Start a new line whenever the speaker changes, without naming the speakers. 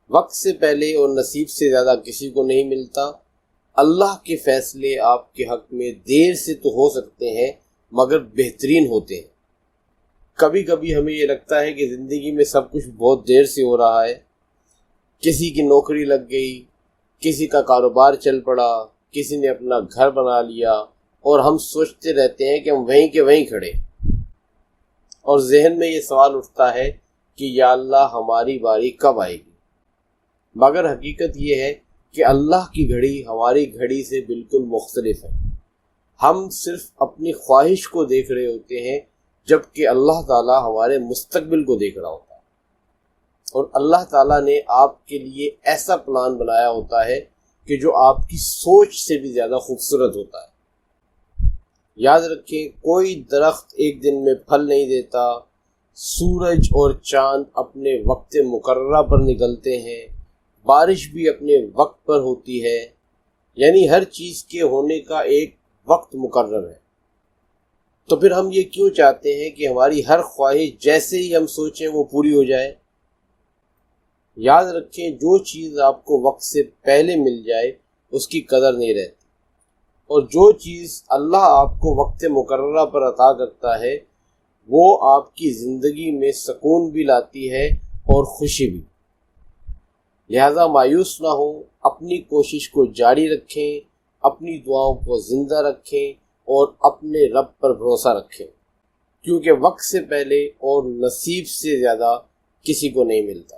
وقت سے پہلے اور نصیب سے زیادہ کسی کو نہیں ملتا۔ اللہ کے فیصلے آپ کے حق میں دیر سے تو ہو سکتے ہیں مگر بہترین ہوتے ہیں۔ کبھی کبھی ہمیں یہ لگتا ہے کہ زندگی میں سب کچھ بہت دیر سے ہو رہا ہے، کسی کی نوکری لگ گئی، کسی کا کاروبار چل پڑا، کسی نے اپنا گھر بنا لیا، اور ہم سوچتے رہتے ہیں کہ ہم وہیں کے وہیں کھڑے، اور ذہن میں یہ سوال اٹھتا ہے کہ یا اللہ ہماری باری کب آئے گی؟ مگر حقیقت یہ ہے کہ اللہ کی گھڑی ہماری گھڑی سے بالکل مختلف ہے۔ ہم صرف اپنی خواہش کو دیکھ رہے ہوتے ہیں جبکہ اللہ تعالیٰ ہمارے مستقبل کو دیکھ رہا ہوتا ہے، اور اللہ تعالیٰ نے آپ کے لیے ایسا پلان بنایا ہوتا ہے کہ جو آپ کی سوچ سے بھی زیادہ خوبصورت ہوتا ہے۔ یاد رکھیں، کوئی درخت ایک دن میں پھل نہیں دیتا، سورج اور چاند اپنے وقت مقررہ پر نکلتے ہیں، بارش بھی اپنے وقت پر ہوتی ہے، یعنی ہر چیز کے ہونے کا ایک وقت مقرر ہے۔ تو پھر ہم یہ کیوں چاہتے ہیں کہ ہماری ہر خواہش جیسے ہی ہم سوچیں وہ پوری ہو جائے؟ یاد رکھیں، جو چیز آپ کو وقت سے پہلے مل جائے اس کی قدر نہیں رہتی، اور جو چیز اللہ آپ کو وقت مقررہ پر عطا کرتا ہے وہ آپ کی زندگی میں سکون بھی لاتی ہے اور خوشی بھی۔ لہذا مایوس نہ ہوں، اپنی کوشش کو جاری رکھیں، اپنی دعاؤں کو زندہ رکھیں اور اپنے رب پر بھروسہ رکھیں، کیونکہ وقت سے پہلے اور نصیب سے زیادہ کسی کو نہیں ملتا۔